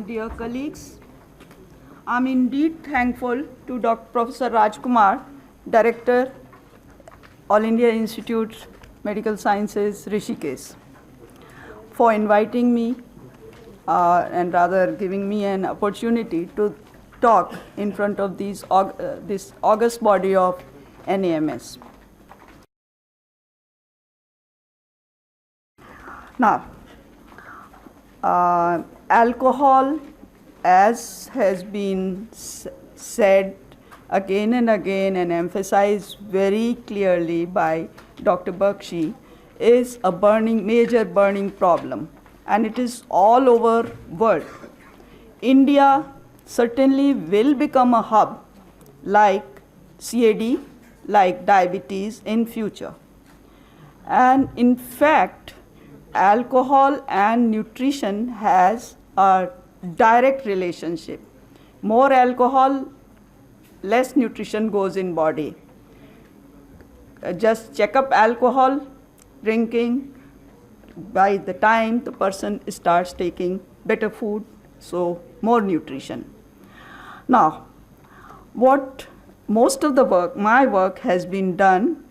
Dear colleagues, I'm indeed thankful to Dr. Professor Rajkumar, Director, All India Institute Medical Sciences, Rishikesh, for inviting me and rather giving me an opportunity to talk in front of this august body of AIIMS. Now, alcohol, as has been said again and again and emphasized very clearly by Dr. Bakshi, is a major burning problem, and it is all over world. India certainly will become a hub like CAD, like diabetes in future. And in fact, alcohol and nutrition has a direct relationship. More alcohol, less nutrition goes in body. Just check up alcohol drinking, by the time the person starts taking better food, so more nutrition. Now, what most of the work, my work, has been done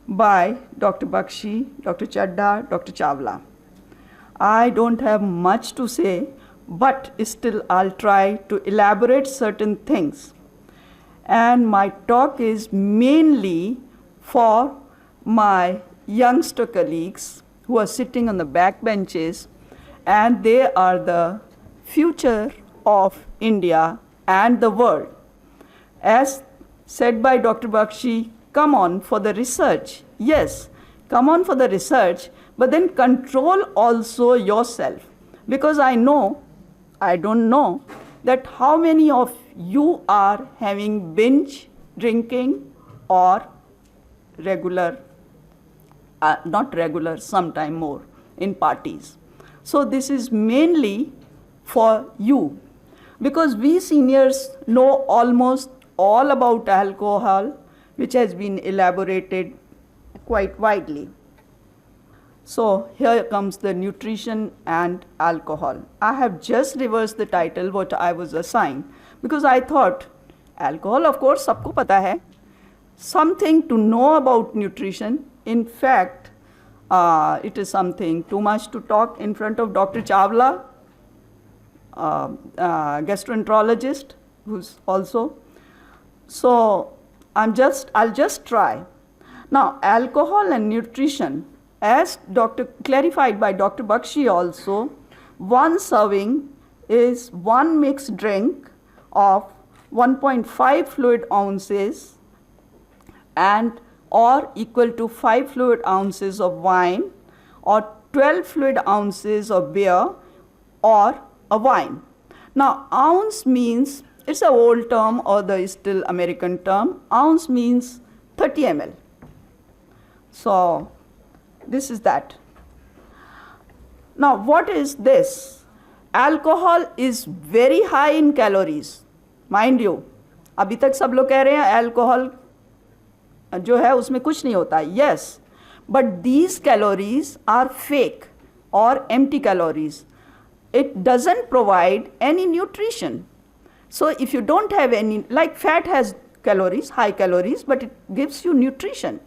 by Dr. Bakshi, Dr. Chadda, Dr. Chawla. I don't have much to say, but still I'll try to elaborate certain things. And my talk is mainly for my youngster colleagues who are sitting on the back benches, and they are the future of India and the world. As said by Dr. Bakshi, come on for the research. Yes, come on for the research, but then control also yourself. Because I don't know that how many of you are having binge drinking or regular, not regular, sometime more in parties. So this is mainly for you, because we seniors know almost all about alcohol, which has been elaborated quite widely. So here comes the nutrition and alcohol. I have just reversed the title what I was assigned, because I thought alcohol, of course, sabko pata hai. Something to know about nutrition. In fact, it is something too much to talk in front of Dr. Chawla, gastroenterologist, who's also. So I'll just try. Now, alcohol and nutrition, as clarified by Dr. Bakshi also, one serving is one mixed drink of 1.5 fluid ounces and or equal to 5 fluid ounces of wine or 12 fluid ounces of beer or a wine. Now, ounce means, it's an old term or the still American term. Ounce means 30 ml. So this is that. Now, what is this? Alcohol is very high in calories. Mind you, अभी तक सब लोग कह रहे हैं alcohol जो है उसमें कुछ नहीं होता. Yes, but these calories are fake or empty calories. It doesn't provide any nutrition. So if you don't have any, like fat has calories, high calories, but it gives you nutrition.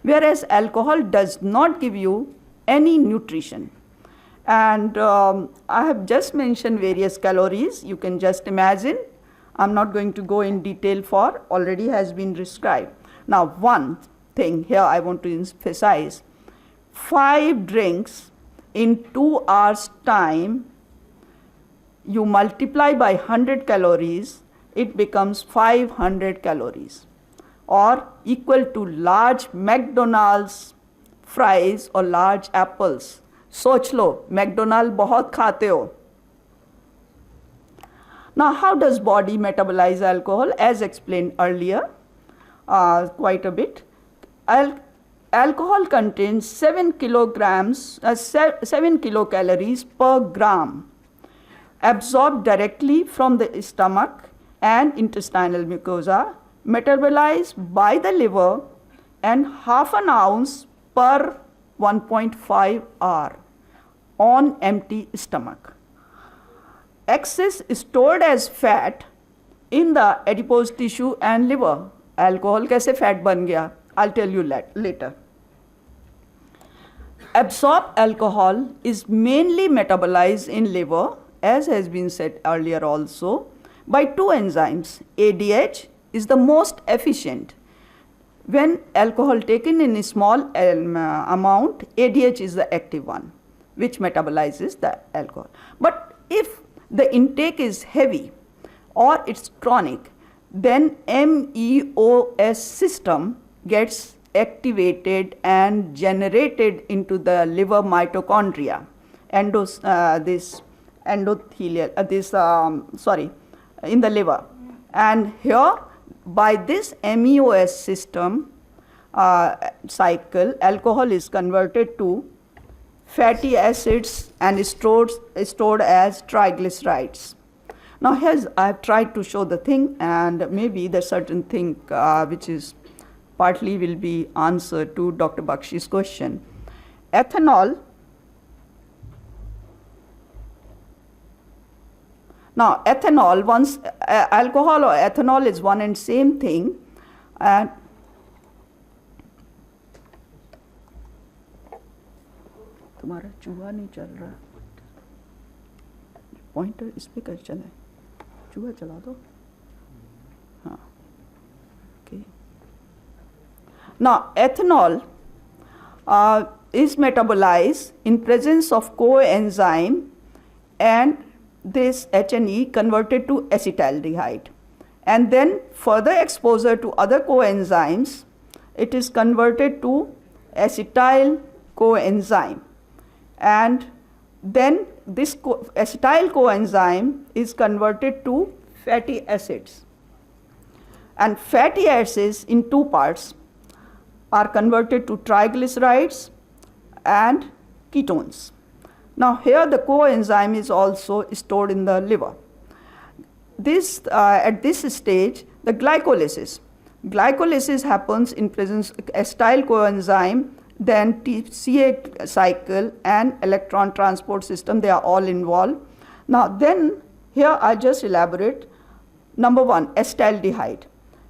Whereas alcohol does not give you any nutrition. And I have just mentioned various calories. You can just imagine. I'm not going to go in detail for, already has been described. Now, one thing here I want to emphasize. 5 drinks in 2 hours time, you multiply by 100 calories, it becomes 500 calories, or equal to large McDonald's fries or large apples. सोच लो, McDonald's बहुत खाते हो. Now, how does body metabolize alcohol? As explained earlier, quite a bit. Alcohol contains 7 kilocalories per gram, absorbed directly from the stomach and intestinal mucosa, metabolized by the liver, and half an ounce per 1.5 hour on empty stomach. excess stored as fat in the adipose tissue and liver. Alcohol कैसे fat बन गया? I'll tell you later. Absorbed alcohol is mainly metabolized in liver, as has been said earlier also, by two enzymes. ADH is the most efficient. When alcohol taken in a small amount, ADH is the active one, which metabolizes the alcohol. But if the intake is heavy or it's chronic, then MEOS system gets activated and generated into the liver mitochondria, in the liver. And here, by this MEOS system cycle, alcohol is converted to fatty acids and stored as triglycerides. Now here I have tried to show the thing, and maybe the certain thing which is partly will be answer to Dr. Bakshi's question. Ethanol. Now ethanol, once alcohol or ethanol is one and same thing, and तुम्हारा चूहा नहीं चल रहा, pointer इस पे कर चला है, चूहा चला दो, हाँ, okay. Now ethanol is metabolized in presence of coenzyme, and this HNE converted to acetaldehyde, and then further exposure to other coenzymes, it is converted to acetyl coenzyme, and then this acetyl coenzyme is converted to fatty acids, and fatty acids in two parts are converted to triglycerides and ketones. Now here the coenzyme is also stored in the liver. This at this stage, the glycolysis happens in presence of acetyl coenzyme, then TCA cycle and electron transport system, they are all involved. Now then here I just elaborate. Number one, acetaldehyde.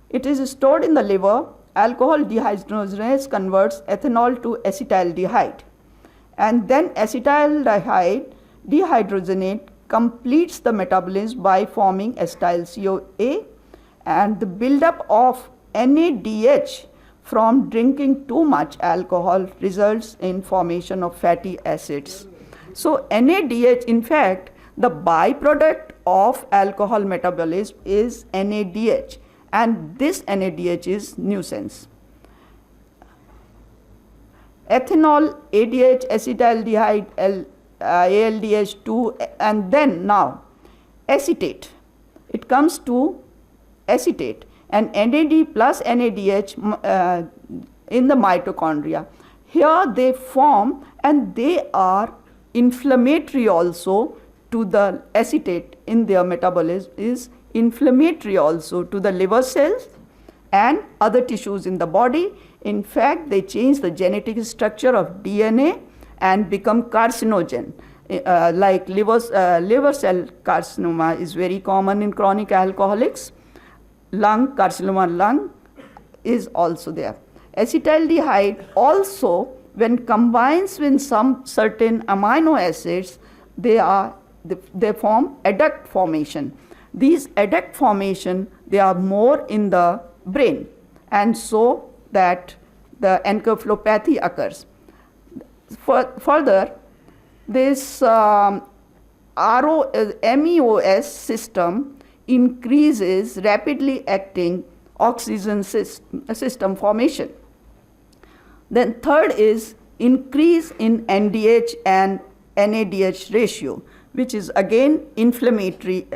It is stored in the liver. Alcohol dehydrogenase converts ethanol to acetaldehyde, and then acetaldehyde dehydrogenate completes the metabolism by forming acetyl CoA, and the buildup of NADH from drinking too much alcohol results in formation of fatty acids. So NADH, in fact, the byproduct of alcohol metabolism is NADH, and this NADH is nuisance. Ethanol, ADH, acetaldehyde, ALDH2, and then now acetate. It comes to acetate, and NAD plus NADH in the mitochondria. Here they form, and they are inflammatory also to the acetate in their metabolism is inflammatory also to the liver cells and other tissues in the body. In fact, they change the genetic structure of DNA and become carcinogen. Like liver cell carcinoma is very common in chronic alcoholics. Carcinoma lung is also there. Acetaldehyde also, when combines with some certain amino acids, they form adduct formation. These adduct formation, they are more in the brain, and so that the encephalopathy occurs. Further, this MEOS system increases rapidly acting oxygen system formation. Then third is increase in NDH and NADH ratio, which is again inflammatory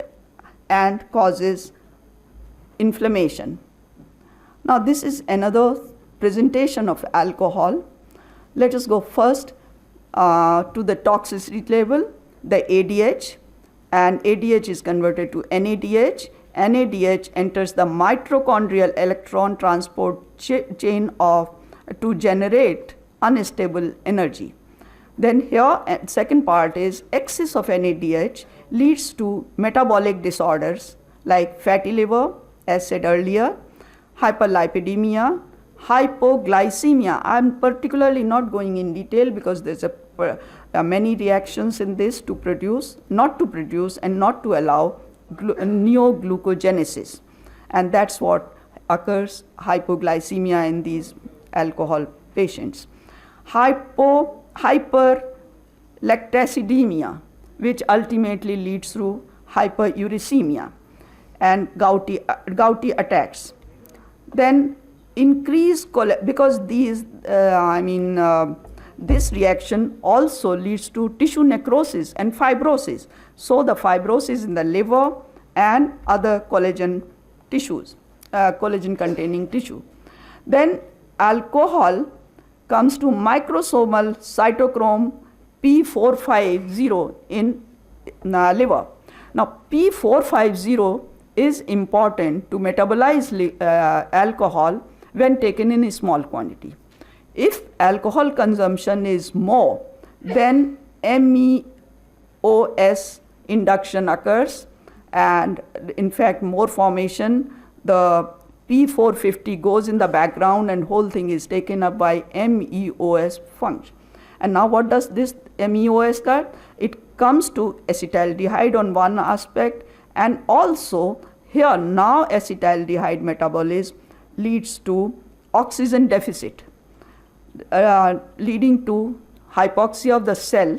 and causes inflammation. Now this is another presentation of alcohol. Let us go first to the toxicity level, the ADH, and ADH is converted to NADH. NADH enters the mitochondrial electron transport chain to generate unstable energy. Then here, second part is excess of NADH leads to metabolic disorders like fatty liver, as said earlier, hyperlipidemia, hypoglycemia. I'm particularly not going in detail because there's many reactions in this to produce, not to produce, and not to allow neoglucogenesis. And that's what occurs, hypoglycemia in these alcohol patients. Hyperlactacidemia, which ultimately leads to hyperuricemia and gouty attacks. Then increase because these, this reaction also leads to tissue necrosis and fibrosis. So the fibrosis in the liver and other collagen tissues, collagen-containing tissue. Then alcohol comes to microsomal cytochrome P450 in liver. Now P450 is important to metabolize alcohol when taken in a small quantity. If alcohol consumption is more, then MEOS induction occurs, and in fact more formation, the P450 goes in the background and whole thing is taken up by MEOS function. And now what does this MEOS cut? It comes to acetaldehyde on one aspect, and also here now acetaldehyde metabolism leads to oxygen deficit, leading to hypoxia of the cell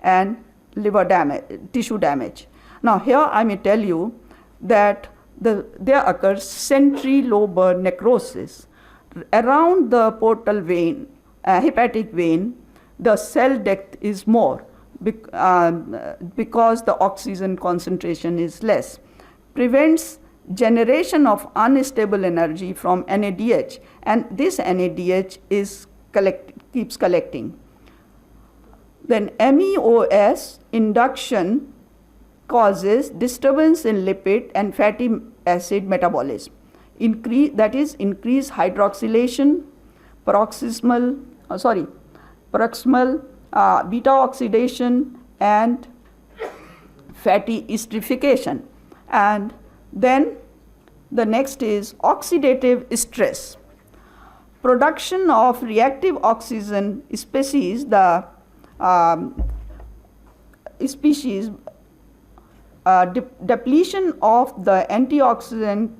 and liver damage, tissue damage. Now here I may tell you that there occurs centrilobar necrosis. Around the portal vein, hepatic vein, the cell death is more because the oxygen concentration is less. Prevents generation of unstable energy from NADH, and this NADH is keeps collecting. Then MEOS induction causes disturbance in lipid and fatty acid metabolism. Increased hydroxylation, proximal beta oxidation, and fatty esterification. And then the next is oxidative stress. Production of reactive oxygen species, depletion of the antioxidant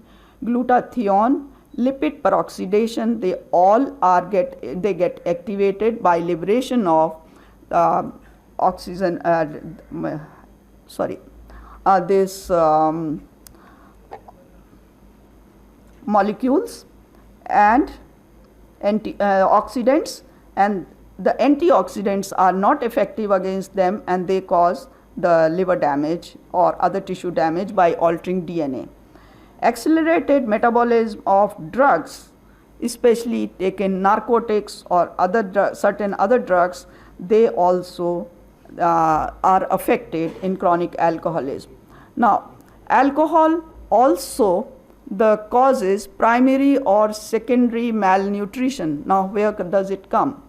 glutathione, lipid peroxidation, they all get activated by liberation of oxygen. Molecules and oxidants, and the antioxidants are not effective against them, and they cause the liver damage or other tissue damage by altering DNA. Accelerated metabolism of drugs, especially taken narcotics or certain other drugs, they also are affected in chronic alcoholism. Now, alcohol also causes primary or secondary malnutrition. Now, where does it come?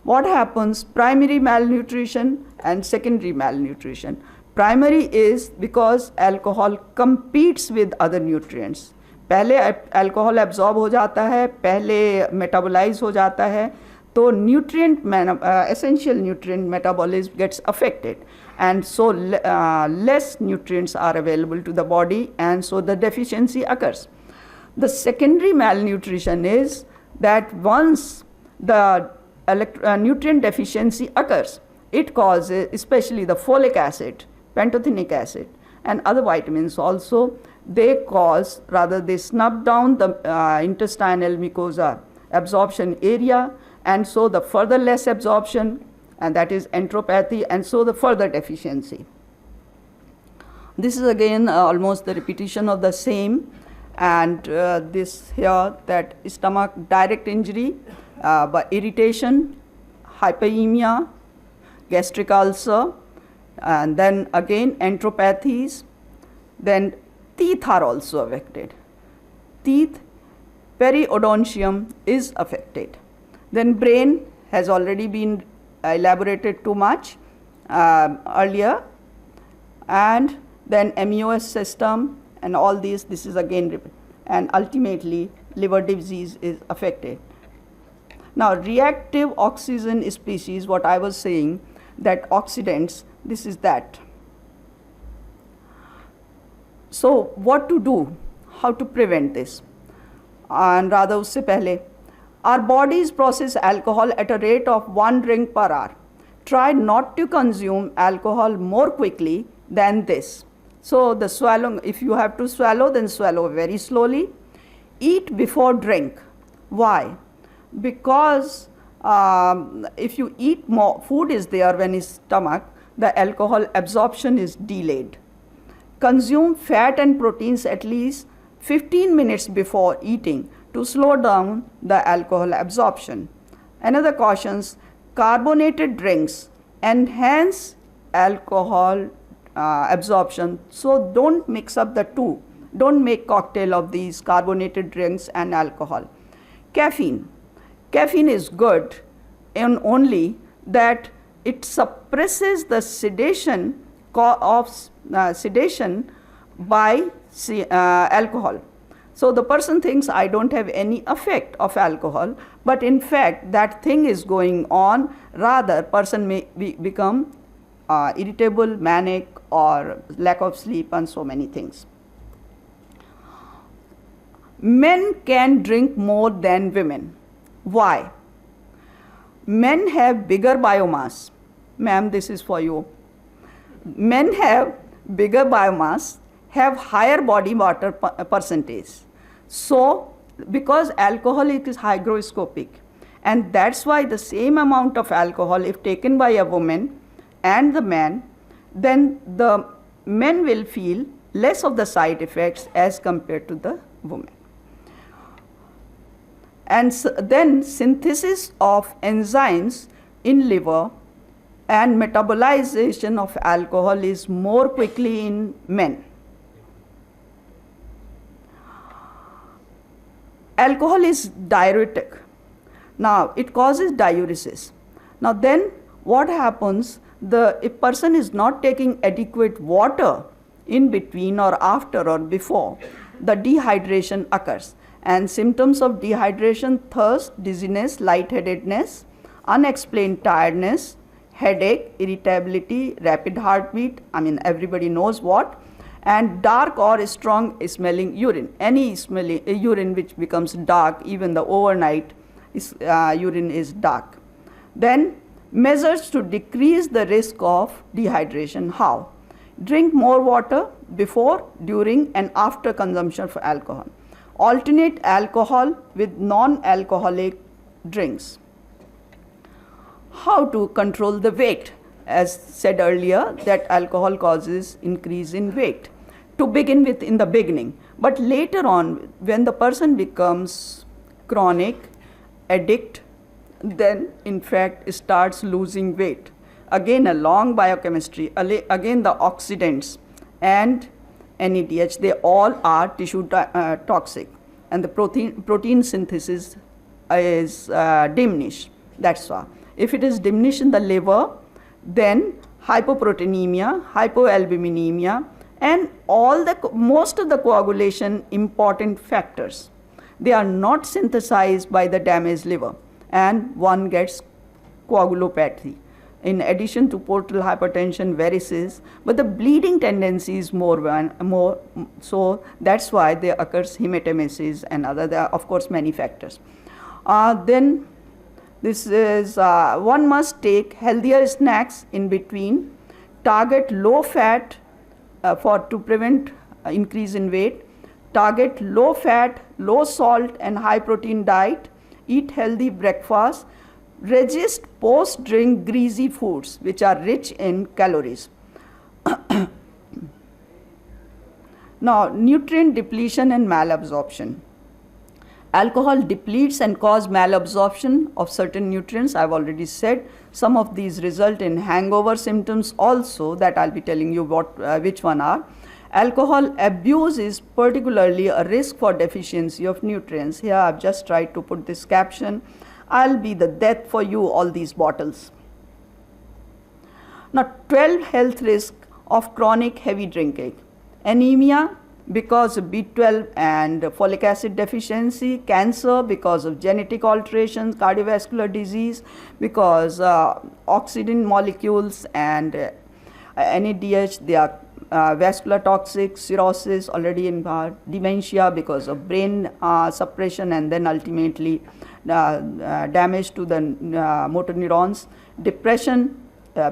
What happens? Primary malnutrition and secondary malnutrition. Primary is because alcohol competes with other nutrients. पहले alcohol absorb हो जाता है, पहले metabolize हो जाता है, तो essential nutrient metabolism gets affected, and so less nutrients are available to the body, and so the deficiency occurs. The secondary malnutrition is that once the nutrient deficiency occurs, it causes, especially the folic acid, pantothenic acid, and other vitamins also, they snub down the intestinal mucosa absorption area, and so the further less absorption, and that is enteropathy, and so the further deficiency. This is again almost the repetition of the same, and this here, that stomach direct injury by irritation, hyperemia, gastric ulcer, and then again enteropathies. Then teeth are also affected. Teeth, periodontium is affected. Then brain has already been elaborated too much earlier. and then MUS system and all these, this is again, and ultimately liver disease is affected. Now, reactive oxygen species, what I was saying, that oxidants, this is that. So, what to do? How to prevent this? And rather, usse pehle, our bodies process alcohol at a rate of 1 drink per hour. Try not to consume alcohol more quickly than this. So, the swallowing, if you have to swallow, then swallow very slowly. Eat before drink. Why? Because if you eat more, food is there when in stomach, the alcohol absorption is delayed. Consume fat and proteins at least 15 minutes before eating to slow down the alcohol absorption. Another cautions, carbonated drinks enhance alcohol absorption. So don't mix up the two. Don't make cocktail of these carbonated drinks and alcohol. Caffeine. Caffeine is good in only that it suppresses the sedation by alcohol. So the person thinks I don't have any effect of alcohol, but in fact that thing is going on. Rather, person may become irritable, manic, or lack of sleep, and so many things. Men can drink more than women. Why? Men have bigger biomass. Ma'am, this is for you. Men have bigger biomass, have higher body water percentage. So, because alcohol is hygroscopic, and that's why the same amount of alcohol, if taken by a woman and the man, then the men will feel less of the side effects as compared to the woman. And then synthesis of enzymes in liver and metabolization of alcohol is more quickly in men. Alcohol is diuretic. Now, it causes diuresis. Now, then what happens, if person is not taking adequate water in between or after or before, the dehydration occurs. And symptoms of dehydration: thirst, dizziness, lightheadedness, unexplained tiredness, headache, irritability, rapid heartbeat, everybody knows what, and dark or strong smelling urine. Any smelling urine which becomes dark, even the overnight urine is dark. Then measures to decrease the risk of dehydration. How? Drink more water before, during, and after consumption of alcohol. Alternate alcohol with non-alcoholic drinks. How to control the weight? As said earlier, that alcohol causes increase in weight to begin with in the beginning, but later on when the person becomes chronic addict, then in fact starts losing weight. Again, a long biochemistry, again the oxidants and NADH, they all are tissue toxic, and the protein synthesis is diminished. That's why. If it is diminished in the liver, then hypoproteinemia, hypoalbuminemia, and most of the coagulation important factors, they are not synthesized by the damaged liver, and one gets coagulopathy. In addition to portal hypertension, varices, but the bleeding tendency is more, so that's why there occurs hematemesis and there are of course many factors. Then this is, one must take healthier snacks in between, target low fat to prevent increase in weight, target low fat, low salt and high protein diet, eat healthy breakfast, resist post-drink greasy foods which are rich in calories. Now, nutrient depletion and malabsorption. Alcohol depletes and causes malabsorption of certain nutrients. I've already said some of these result in hangover symptoms also, that I'll be telling you which one are. Alcohol abuse is particularly a risk for deficiency of nutrients. Here I've just tried to put this caption. I'll be the death for you, all these bottles. Now, 12 health risks of chronic heavy drinking. Anemia because of B12 and folic acid deficiency, cancer because of genetic alterations, cardiovascular disease because oxygen molecules and NADH, they are vascular toxic, cirrhosis already in dementia because of brain suppression and then ultimately damage to the motor neurons, depression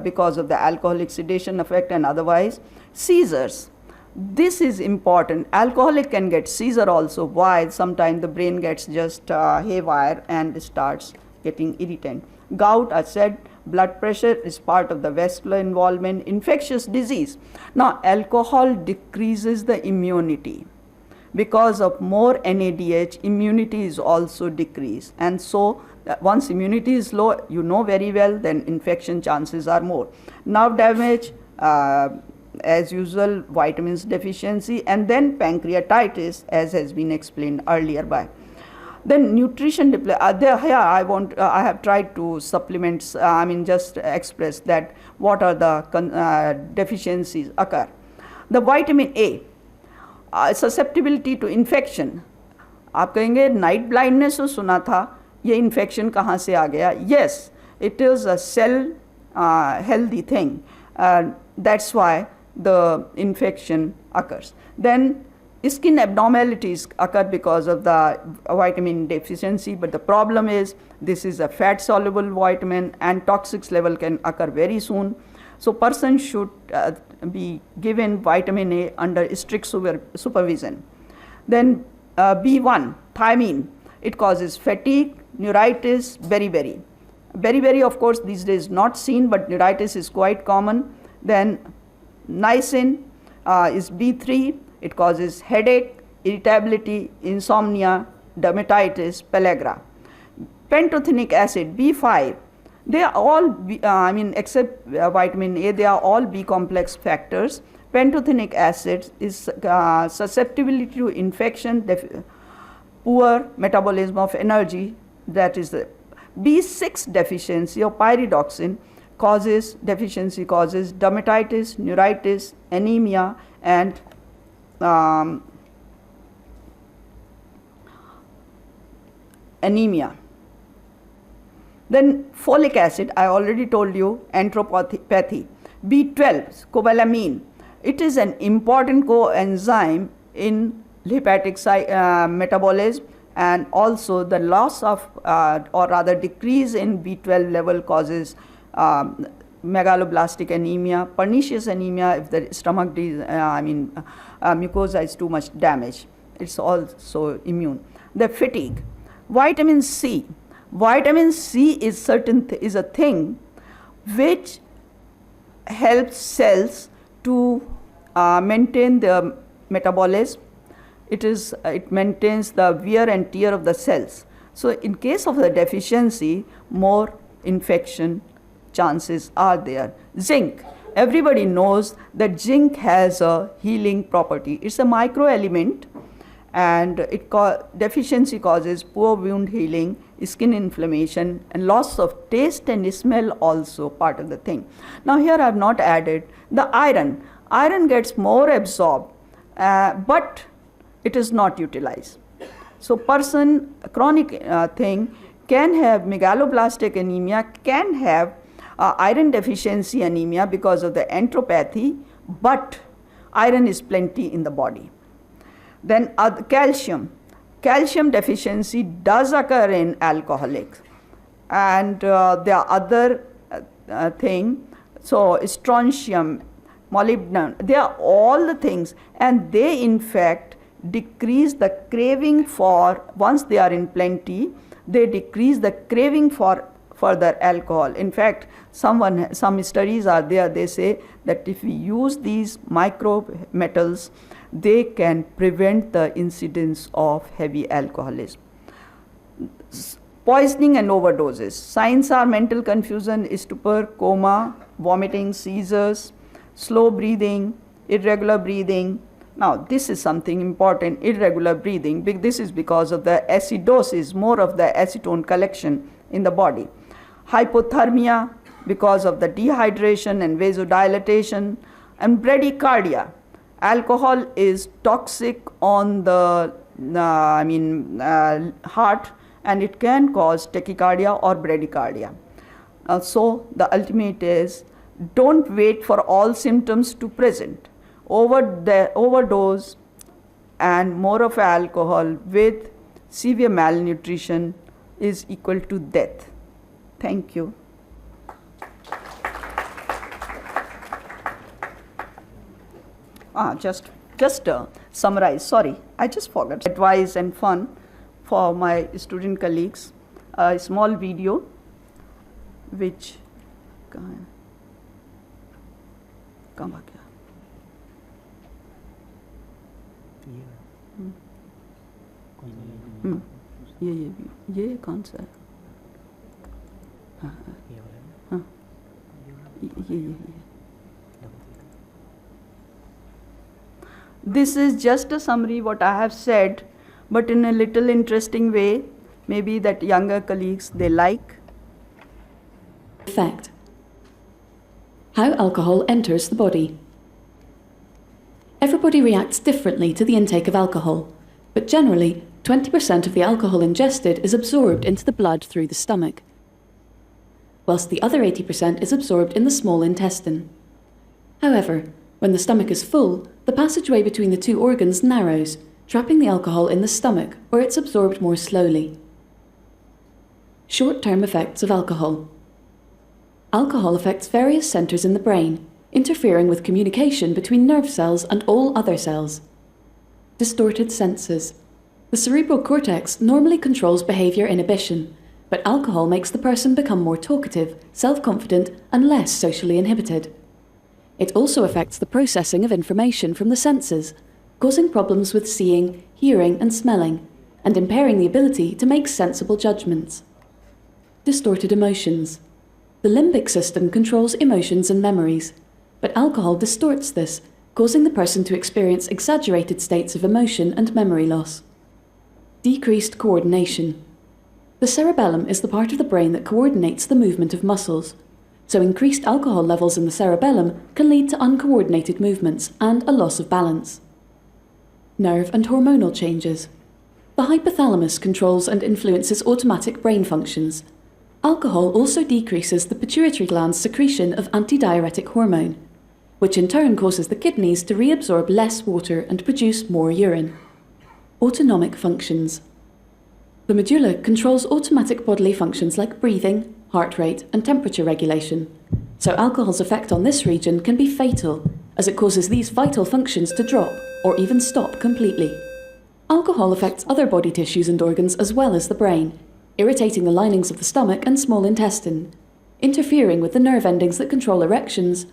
because of the alcoholic sedation effect and otherwise, seizures. This is important. Alcoholic can get seizure also. Why? Sometimes the brain gets just haywire and starts getting irritant. Gout, I said, blood pressure is part of the vascular involvement, infectious disease. Now, alcohol decreases the immunity. Because of more NADH, immunity is also decreased. And so, once immunity is low, you know very well, then infection chances are more. Nerve damage, as usual, vitamins deficiency, and then pancreatitis, as has been explained earlier by. Then nutrition, I have tried to supplement, just express that what are the deficiencies occur. The vitamin A, susceptibility to infection. आप कहेंगे night blindness तो सुना था, ये infection कहाँ से आ गया? Yes, it is a cell healthy thing. That's why the infection occurs. Then skin abnormalities occur because of the vitamin deficiency, but the problem is this is a fat soluble vitamin and toxics level can occur very soon. So person should be given vitamin A under strict supervision. Then B1, thiamine, it causes fatigue, neuritis, beriberi. Beriberi, of course, these days not seen, but neuritis is quite common. Then niacin is B3, it causes headache, irritability, insomnia, dermatitis, pellagra. Pantothenic acid, B5, they are all, except vitamin A, they are all B complex factors. Pantothenic acid is susceptibility to infection, poor metabolism of energy, that is the B6 deficiency or pyridoxine causes dermatitis, neuritis, anemia, and anemia. Then folic acid, I already told you, enteropathy. B12, cobalamin, it is an important coenzyme in hepatic metabolism, and also the loss of or rather decrease in B12 level causes megaloblastic anemia, pernicious anemia if the stomach mucosa is too much damaged. It's also immune. The fatigue. Vitamin C. Vitamin C is a thing which helps cells to maintain their metabolism. It maintains the wear and tear of the cells. So in case of the deficiency, more infection chances are there. Zinc. Everybody knows that zinc has a healing property. It's a microelement, and deficiency causes poor wound healing, skin inflammation, and loss of taste and smell also part of the thing. Now here I have not added the iron. Iron gets more absorbed, but it is not utilized. So person, chronic thing, can have megaloblastic anemia, can have iron deficiency anemia because of the enteropathy, but iron is plenty in the body. Then calcium. Calcium deficiency does occur in alcoholics, and there are other thing. So strontium, molybdenum, they are all the things, and they in fact decrease the craving for, once they are in plenty, they decrease the craving for further alcohol. In fact, some studies are there, they say that if we use these micro metals, they can prevent the incidence of heavy alcoholism. Poisoning and overdoses. Signs are mental confusion, stupor, coma, vomiting, seizures, slow breathing, irregular breathing. Now, this is something important, irregular breathing. This is because of the acidosis, more of the acetone collection in the body. Hypothermia, because of the dehydration and vasodilatation, And bradycardia. Alcohol is toxic on the heart, and it can cause tachycardia or bradycardia. So the ultimate is, don't wait for all symptoms to present. Overdose and more of alcohol with severe malnutrition is equal to death. Thank you. Just summarize. Sorry, I just forgot. Advice and fun for my student colleagues. A small video, which ये कौन सा है? हाँ ये This is just a summary what I have said, but in a little interesting way, maybe that younger colleagues they like. Effect. How alcohol enters the body. Everybody reacts differently to the intake of alcohol, but generally 20% of the alcohol ingested is absorbed into the blood through the stomach, whilst the other 80% is absorbed in the small intestine. However, when the stomach is full, the passageway between the two organs narrows, trapping the alcohol in the stomach, where it's absorbed more slowly. Short-term effects of alcohol. Alcohol affects various centres in the brain, interfering with communication between nerve cells and all other cells. Distorted senses. The cerebral cortex normally controls behaviour inhibition, but alcohol makes the person become more talkative, self-confident, and less socially inhibited. It also affects the processing of information from the senses, causing problems with seeing, hearing, and smelling, and impairing the ability to make sensible judgments. Distorted emotions. The limbic system controls emotions and memories, but alcohol distorts this, causing the person to experience exaggerated states of emotion and memory loss. Decreased coordination. The cerebellum is the part of the brain that coordinates the movement of muscles, so increased alcohol levels in the cerebellum can lead to uncoordinated movements and a loss of balance. Nerve and hormonal changes. The hypothalamus controls and influences automatic brain functions. Alcohol also decreases the pituitary gland's secretion of antidiuretic hormone, which in turn causes the kidneys to reabsorb less water and produce more urine. Autonomic functions. The medulla controls automatic bodily functions like breathing, heart rate, and temperature regulation, so alcohol's effect on this region can be fatal, as it causes these vital functions to drop or even stop completely. Alcohol affects other body tissues and organs as well as the brain, irritating the linings of the stomach and small intestine, interfering with the nerve endings that control erections,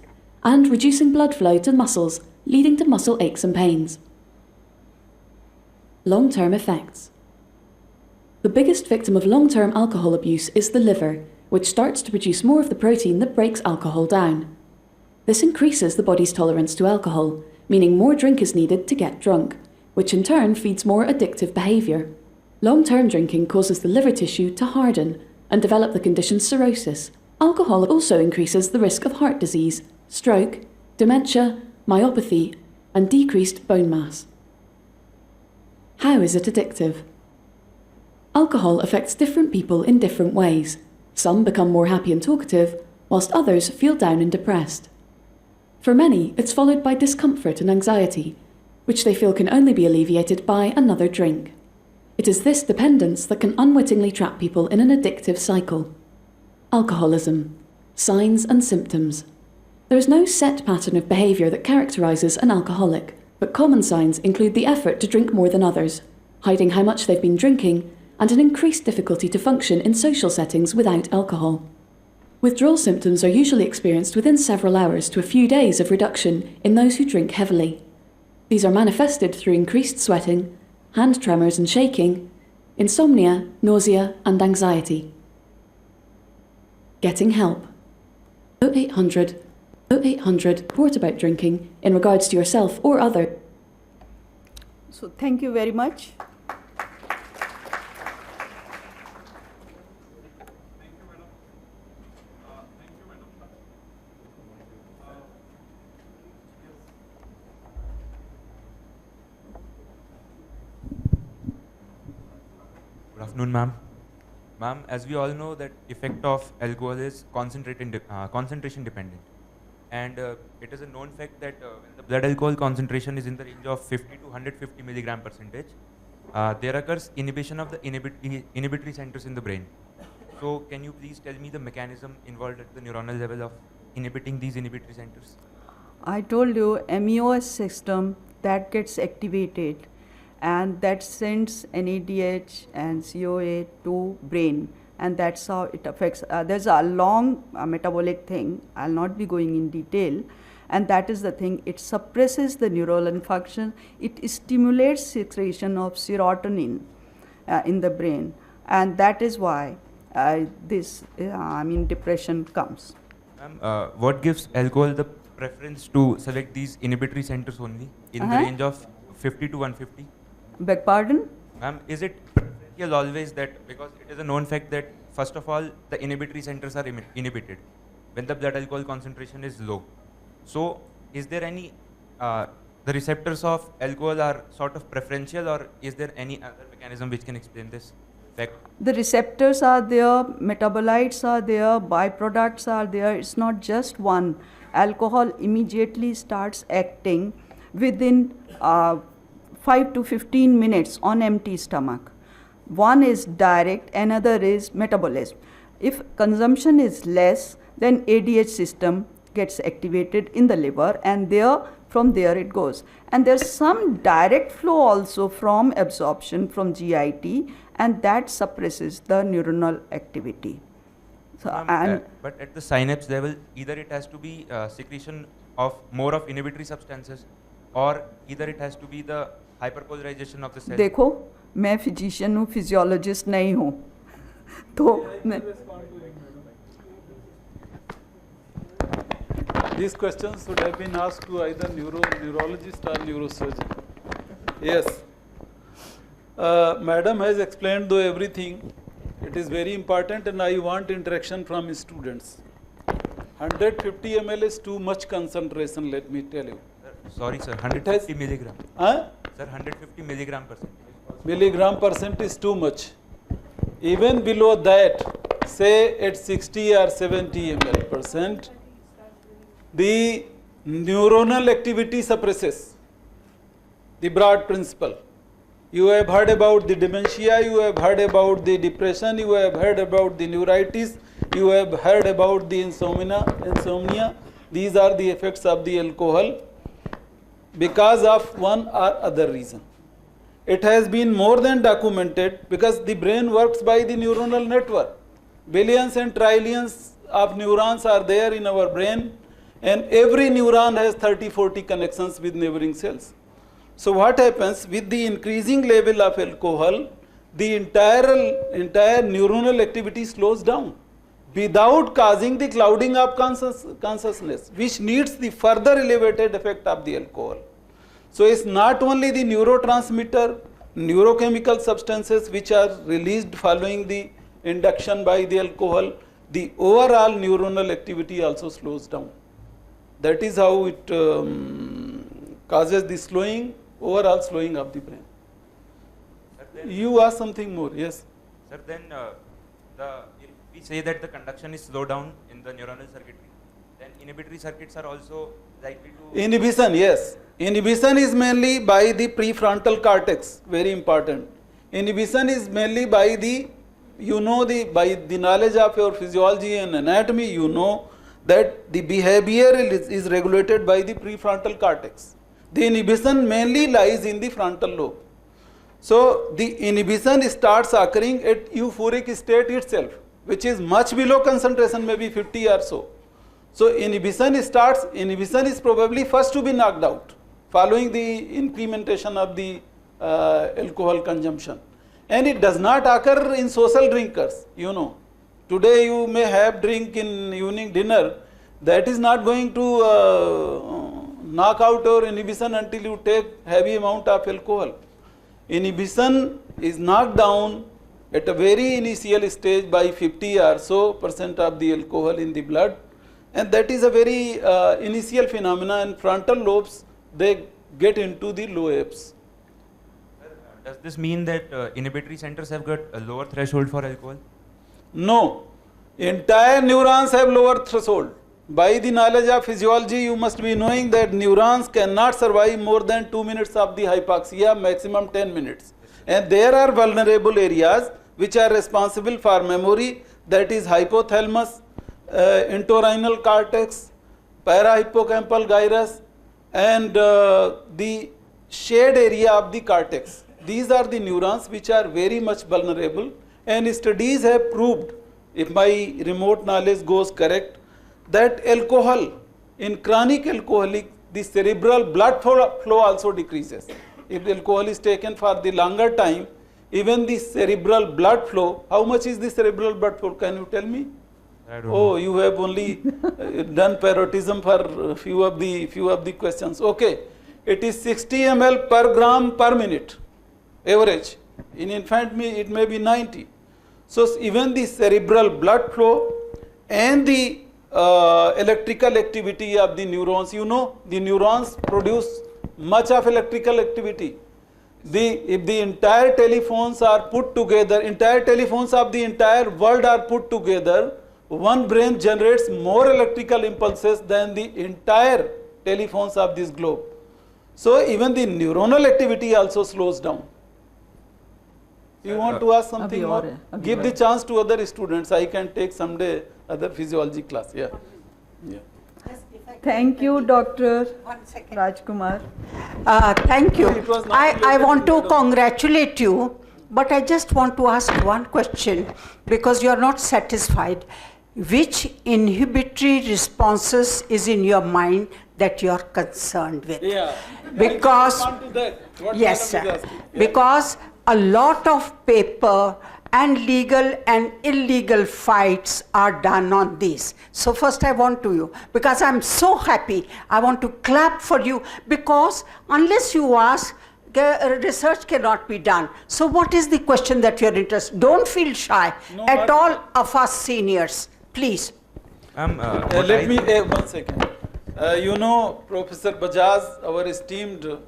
and reducing blood flow to muscles, leading to muscle aches and pains. Long-term effects. The biggest victim of long-term alcohol abuse is the liver, which starts to produce more of the protein that breaks alcohol down. This increases the body's tolerance to alcohol, meaning more drink is needed to get drunk, which in turn feeds more addictive behaviour. Long-term drinking causes the liver tissue to harden and develop the condition cirrhosis. Alcohol also increases the risk of heart disease, stroke, dementia, myopathy, and decreased bone mass. How is it addictive? Alcohol affects different people in different ways. Some become more happy and talkative, whilst others feel down and depressed. For many, it's followed by discomfort and anxiety, which they feel can only be alleviated by another drink. It is this dependence that can unwittingly trap people in an addictive cycle. Alcoholism. Signs and symptoms. There is no set pattern of behaviour that characterises an alcoholic, but common signs include the effort to drink more than others, hiding how much they've been drinking, and an increased difficulty to function in social settings without alcohol. Withdrawal symptoms are usually experienced within several hours to a few days of reduction in those who drink heavily. These are manifested through increased sweating, hand tremors and shaking, insomnia, nausea, and anxiety. Getting help. 0800 report about drinking in regards to yourself or other. So thank you very much. afternoon, ma'am. Ma'am, as we all know that effect of alcohol is concentration dependent. And it is a known fact that when the blood alcohol concentration is in the range of 50 to 150 milligram percentage, there occurs inhibition of the inhibitory centers in the brain. So can you please tell me the mechanism involved at the neuronal level of inhibiting these inhibitory centers? I told you MEOS system that gets activated and that sends NADH and CoA to brain, and that's how it affects. There's a long metabolic thing, I'll not be going in detail, and that is the thing, it suppresses the neuronal function, it stimulates secretion of serotonin in the brain, and that is why depression comes. What gives alcohol the preference to select these inhibitory centers only in the range of 50 to 150? Beg pardon? Ma'am, is it preferential always that, because it is a known fact that first of all the inhibitory centers are inhibited when the blood alcohol concentration is low. So is there any, the receptors of alcohol are sort of preferential, or is there any other mechanism which can explain this fact? The receptors are there, metabolites are there, byproducts are there, it's not just one. Alcohol immediately starts acting within 5 to 15 minutes on empty stomach. One is direct, another is metabolism. If consumption is less, then ADH system gets activated in the liver, and from there it goes. And there's some direct flow also from absorption from GIT, and that suppresses the neuronal activity. So, but at the synapse level, either it has to be secretion of more of inhibitory substances, or either it has to be the hyperpolarization of the cell. देखो, मैं physician हूँ, physiologist नहीं हूँ, तो मैं These questions should have been asked to either neurologist or neurosurgeon. Yes. Madam has explained though everything. It is very important, and I want interaction from students. 150 ml is too much concentration, let me tell you. Sorry, sir, 150 milligram. Huh? Sir, 150 milligram percent. Milligram percent is too much. Even below that, say at 60 or 70 ml percent, the neuronal activity suppresses. The broad principle. You have heard about the dementia, you have heard about the depression, you have heard about the neuritis, you have heard about the insomnia. These are the effects of the alcohol because of one or other reason. It has been more than documented because the brain works by the neuronal network. Billions and trillions of neurons are there in our brain, and every neuron has 30-40 connections with neighboring cells. So what happens with the increasing level of alcohol, the entire neuronal activity slows down without causing the clouding of consciousness, which needs the further elevated effect of the alcohol. So it's not only the neurotransmitter, neurochemical substances which are released following the induction by the alcohol, the overall neuronal activity also slows down. That is how it causes the overall slowing of the brain. Sir, you ask something more, yes? Sir, then if we say that the conduction is slowed down in the neuronal circuitry, then inhibitory circuits are also likely to... Inhibition, yes. Inhibition is mainly by the prefrontal cortex, very important. Inhibition is mainly by the, by the knowledge of your physiology and anatomy, you know that the behavior is regulated by the prefrontal cortex. The inhibition mainly lies in the frontal lobe. So the inhibition starts occurring at euphoric state itself, which is much below concentration, maybe 50 or so. So inhibition is probably first to be knocked out following the incrementation of the alcohol consumption. And it does not occur in social drinkers, Today you may have drink in evening dinner, that is not going to knock out your inhibition until you take heavy amount of alcohol. Inhibition is knocked down at a very initial stage by 50 or so % of the alcohol in the blood, and that is a very initial phenomena, and frontal lobes, they get into the low apse. does this mean that inhibitory centers have got a lower threshold for alcohol? No. Entire neurons have lower threshold. By the knowledge of physiology, you must be knowing that neurons cannot survive more than 2 minutes of the hypoxia, maximum 10 minutes. And there are vulnerable areas which are responsible for memory, that is hypothalamus, entorhinal cortex, parahippocampal gyrus, and the shade area of the cortex. These are the neurons which are very much vulnerable, and studies have proved, if my remote knowledge goes correct, that alcohol, in chronic alcoholic, the cerebral blood flow also decreases. If alcohol is taken for the longer time, even the cerebral blood flow, how much is the cerebral blood flow? Can you tell me? I don't Oh, know. you have only done parotism for few of the questions. Okay, it is 60 ml per gram per minute, average. In infant, it may be 90. So even the cerebral blood flow and the electrical activity of the neurons, you know, the neurons produce much of electrical activity. If the entire telephones are put together, entire telephones of the entire world are put together, one brain generates more electrical impulses than the entire telephones of this globe. So even the neuronal activity also slows down. You want to ask something Abhi more? aur hai, abhi Give aur the hai. chance to other students. I can take someday other physiology class. Yeah. Yeah. Thank you, Dr. 1 second. Rajkumar. Thank you. No, it was not I related want to to the- congratulate you, but I just want to ask one question because you are not satisfied. Which inhibitory responses is in your mind that you are concerned with? Yeah. Because- Can you respond to that? What Yes, madam sir. is asking? Yeah. Because a lot of paper and legal and illegal fights are done on this. So first I want to you, because I'm so happy, I want to clap for you, because unless you ask, research cannot be done. So what is the question that you're interested? Don't feel shy No, at but- all of us seniors, please. Let me, 1 second. You know, Professor Bajaj, our esteemed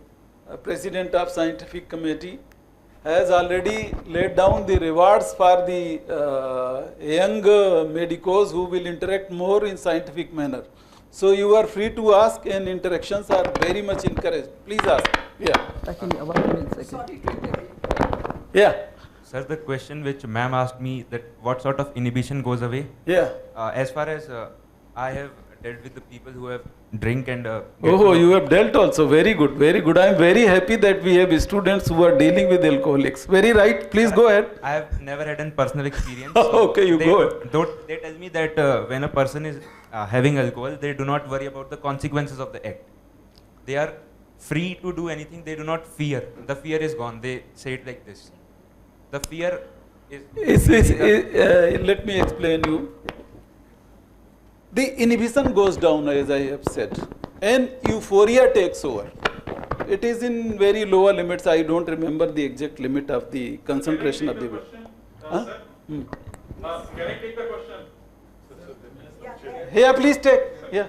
President of Scientific Committee, has already laid down the rewards for the young medicos who will interact more in scientific manner. So you are free to ask, and interactions are very much encouraged. Please ask. Yeah. ताकि आवाज मिल सके. Yeah. Sir, the question which ma'am asked me, that what sort of inhibition goes away, Yeah. as far as I have dealt with the people who have drink and Oh, you have dealt also. Very good, very good. I am very happy that we have students who are dealing with alcoholics. Very right. Please go ahead. I have never had a personal experience. Okay, you they, go ahead. They tell me that when a person is having alcohol, they do not worry about the consequences of the act. They are free to do anything. They do not fear. The fear is gone. They say it like this. The fear is. Let me explain you. The inhibition goes down, as I have said, and euphoria takes over. It is in very lower limits. I don't remember the exact limit of the concentration of the. Huh? Hmm. Can I take the question? Yeah, please take. Yeah.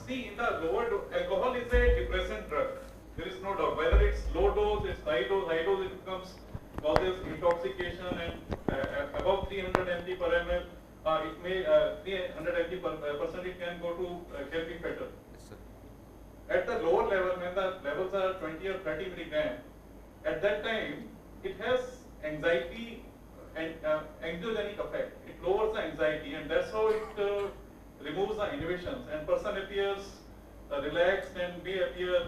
See, in the lower dose, alcohol is a depressant drug. There is no doubt. Whether it's low dose, it's high dose it becomes causes intoxication, and above 300 mg per ml, it may 300 mg percent it can go to can be fatal. Yes, sir. At the lower level, when the levels are 20 or 30 milligram, at that time it has anxiety and anxiogenic effect. It lowers the anxiety, and that's how it removes the inhibitions, and person appears relaxed and may appear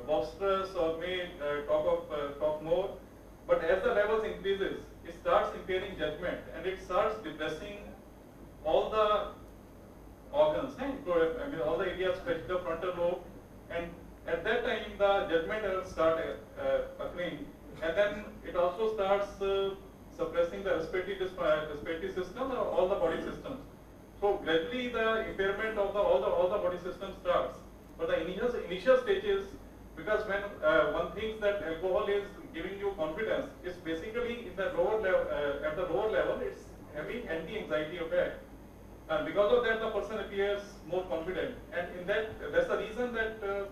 boisterous or may talk more. But as the levels increases, it starts impairing judgment, and it starts depressing all the organs, all the areas, especially the frontal lobe, and at that time the judgment errors start occurring, and then it also starts suppressing the respiratory system or all the body systems. So gradually the impairment of all the body systems starts. But the initial stages, because when one thinks that alcohol is giving you confidence, it's basically in the lower level. At the lower level, it's having anti-anxiety effect, and because of that, the person appears more confident. And in that's the reason that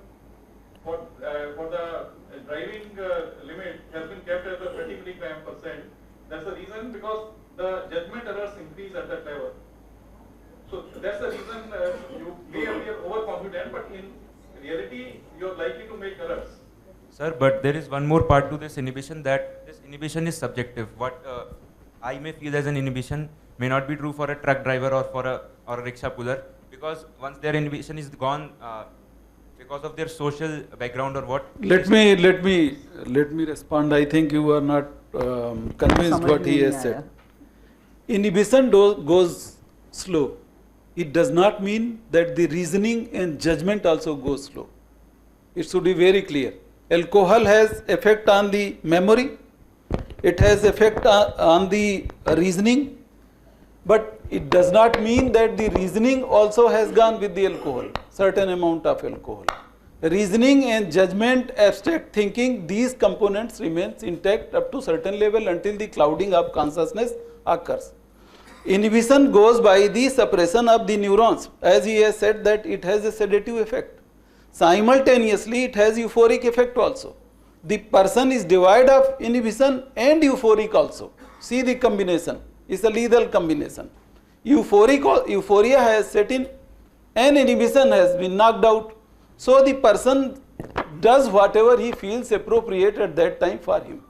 for the driving limit has been kept as a 30 milligram %. That's the reason because the judgment errors increase at that level. So that's the reason you may appear overconfident, but in reality, you're likely to make errors. Sir, but there is one more part to this inhibition, that this inhibition is subjective. What I may feel as an inhibition may not be true for a truck driver or for a rickshaw puller, because once their inhibition is gone because of their social background or what. Let me respond. I think you are not convinced what he has said. Inhibition goes slow. It does not mean that the reasoning and judgment also goes slow. It should be very clear. Alcohol has effect on the memory. It has effect on the reasoning. But it does not mean that the reasoning also has gone with the alcohol, certain amount of alcohol. Reasoning and judgment, abstract thinking, these components remain intact up to certain level until the clouding of consciousness occurs. Inhibition goes by the suppression of the neurons. As he has said that it has a sedative effect. Simultaneously, it has euphoric effect also. The person is devoid of inhibition and euphoric also. See the combination. It's a lethal combination. Euphoria has set in and inhibition has been knocked out. So the person does whatever he feels appropriate at that time for him.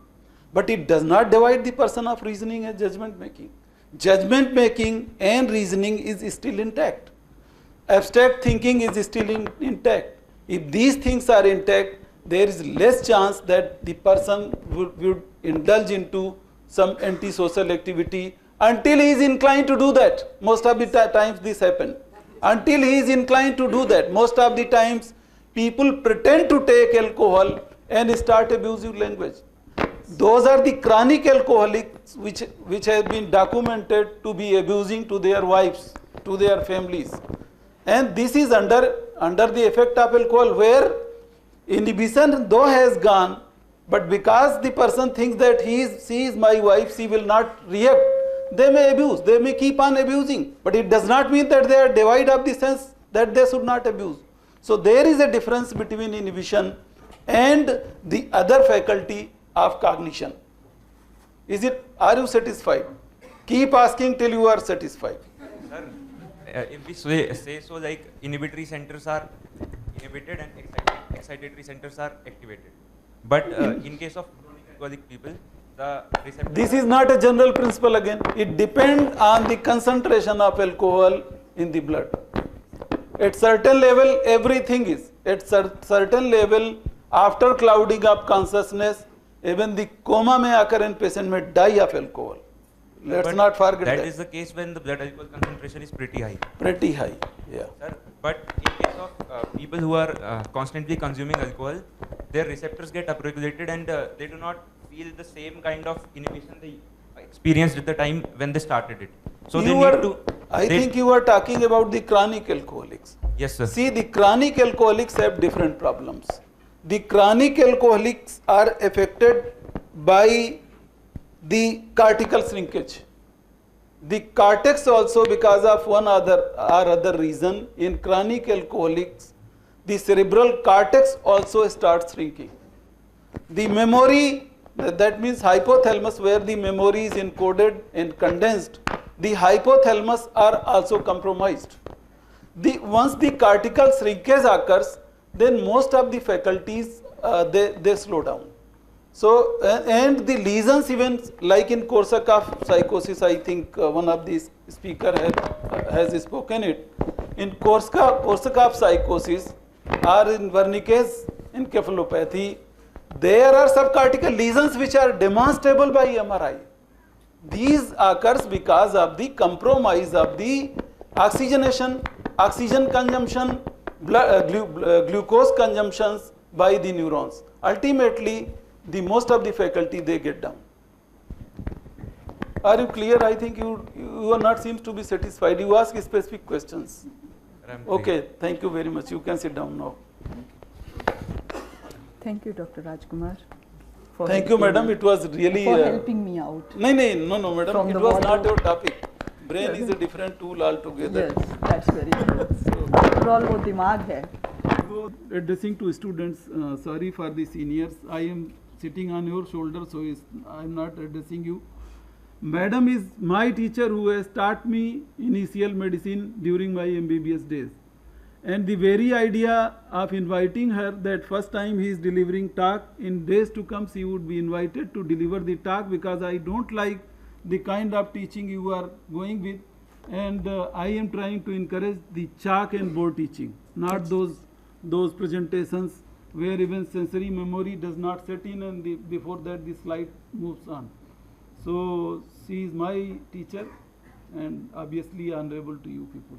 But it does not divide the person of reasoning and judgment making. Judgment making and reasoning is still intact. Abstract thinking is still intact. If these things are intact, there is less chance that the person would indulge into some antisocial activity until he is inclined to do that. Most of the times this happens. Until he is inclined to do that, most of the times people pretend to take alcohol and start abusive language. Those are the chronic alcoholics which have been documented to be abusing to their wives, to their families. And this is under the effect of alcohol, where inhibition though has gone, but because the person thinks that she is my wife, she will not react, they may abuse, they may keep on abusing, but it does not mean that they are devoid of the sense that they should not abuse. So there is a difference between inhibition and the other faculty of cognition. Are you satisfied? Keep asking till you are satisfied. Sir, if we say so, like inhibitory centers are inhibited and excitatory centers are activated. But in case of chronic alcoholic people, the receptors. This is not a general principle again. It depends on the concentration of alcohol in the blood. At certain level, everything is. At certain level, after clouding of consciousness, even the coma may occur and patient may die of alcohol. Let's not forget that. That is the case when the blood alcohol concentration is pretty high. Pretty high, yeah. Sir, but in case of people who are constantly consuming alcohol, their receptors get upregulated and they do not feel the same kind of inhibition they experienced at the time when they started it. So I think you are talking about the chronic alcoholics. Yes, sir. See, the chronic alcoholics have different problems. The chronic alcoholics are affected by the cortical shrinkage. The cortex also, because of one other reason, in chronic alcoholics, the cerebral cortex also starts shrinking. The memory, that means hypothalamus, where the memory is encoded and condensed, the hypothalamus are also compromised. Once the cortical shrinkage occurs, then most of the faculties they slow down. So and the lesions, even like in Korsakoff psychosis, I think one of the speaker has spoken it. In Korsakoff psychosis or in Wernicke's encephalopathy, there are subcortical lesions which are demonstrable by MRI. These occurs because of the compromise of the oxygenation, oxygen consumption, glucose consumptions by the neurons. Ultimately, the most of the faculty they get down. Are you clear? I think you are not seems to be satisfied. You ask specific questions. Okay, thank you very much. You can sit down now. Thank you, Dr. Rajkumar. Thank you, madam. It was really for helping me out. No, madam. It was not your topic. Brain is a different tool altogether. Yes, that's very true. After all, वो दिमाग है. Before addressing to students, sorry for the seniors. I am sitting on your shoulder, so I am not addressing you. Madam is my teacher who has taught me initial medicine during my MBBS days. And the very idea of inviting her that first time he is delivering talk, in days to come she would be invited to deliver the talk, because I don't like the kind of teaching you are going with, and I am trying to encourage the chalk and board teaching, not those presentations where even sensory memory does not set in, and before that the slide moves on. So she is my teacher and obviously honorable to you people.